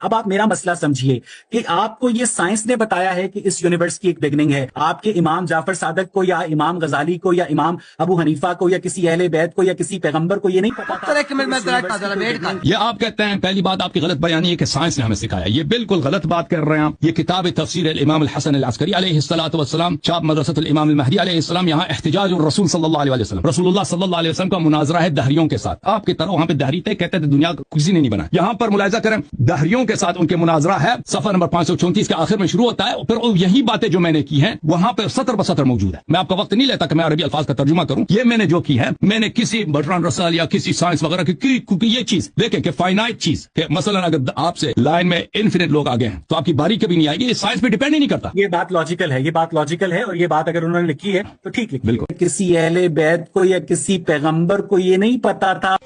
अब आप मेरा मसला समझिए कि आपको ये साइंस ने बताया है कि इस यूनिवर्स की एक बिगनिंग है। आपके इमाम जाफर सादक को या इमाम गजाली को या इमाम अबू हनीफा को या किसी अहले बैत को या किसी पैगंबर को ये नहीं पता था। ये आप कहते हैं, पहली बात आपकी गलत बयानी है कि साइंस ने हमें सिखाया। ये बिल्कुल गलत बात कर रहे हैं आप। ये किताब तफसीर इमाम अल हसन अल अस्करी अलैहिस्सलातु वस्सलाम, छाप मदरसतुल इमाम अल महदी अलैहिस्सलाम, यहाँ इख्तिजाज और रसूल सल्लल्लाहु अलैहि वसल्लम, रसूलुल्लाह सल्लल्लाहु अलैहि वसल्लम का मुनाजरा है दहरियों के साथ। आपकी तरह वहाँ पे दहरी थे, कहते थे दुनिया किसी ने नहीं बना। यहाँ पर मुलाहिजा करें, दहरियों के साथ उनके मुनाजरा है, सफर नंबर 534 के आखिर में शुरू होता है। फिर यही बातें जो मैंने की हैं वहां पर सतर बसतर मौजूद है। मैं आपका वक्त नहीं लेता कि मैं अरबी अल्फाज का तर्जुमा करूं। ये मैंने जो की है, मैंने किसी बर्ट्रांड रसल या किसी साइंस वगैरह की ये चीज देखें कि फाइनाइट चीज कि मसलन अगर आपसे लाइन में इन्फिनिट लोग आगे हैं तो आपकी बारी कभी नहीं आएगी। साइंस पे डिपेंड ही नहीं करता। ये बात लॉजिकल है, ये बात लॉजिकल है, और ये बात अगर उन्होंने लिखी है तो ठीक लिखी। बिल्कुल। किसी अहले बैत को या किसी पैगंबर को ये नहीं पता था।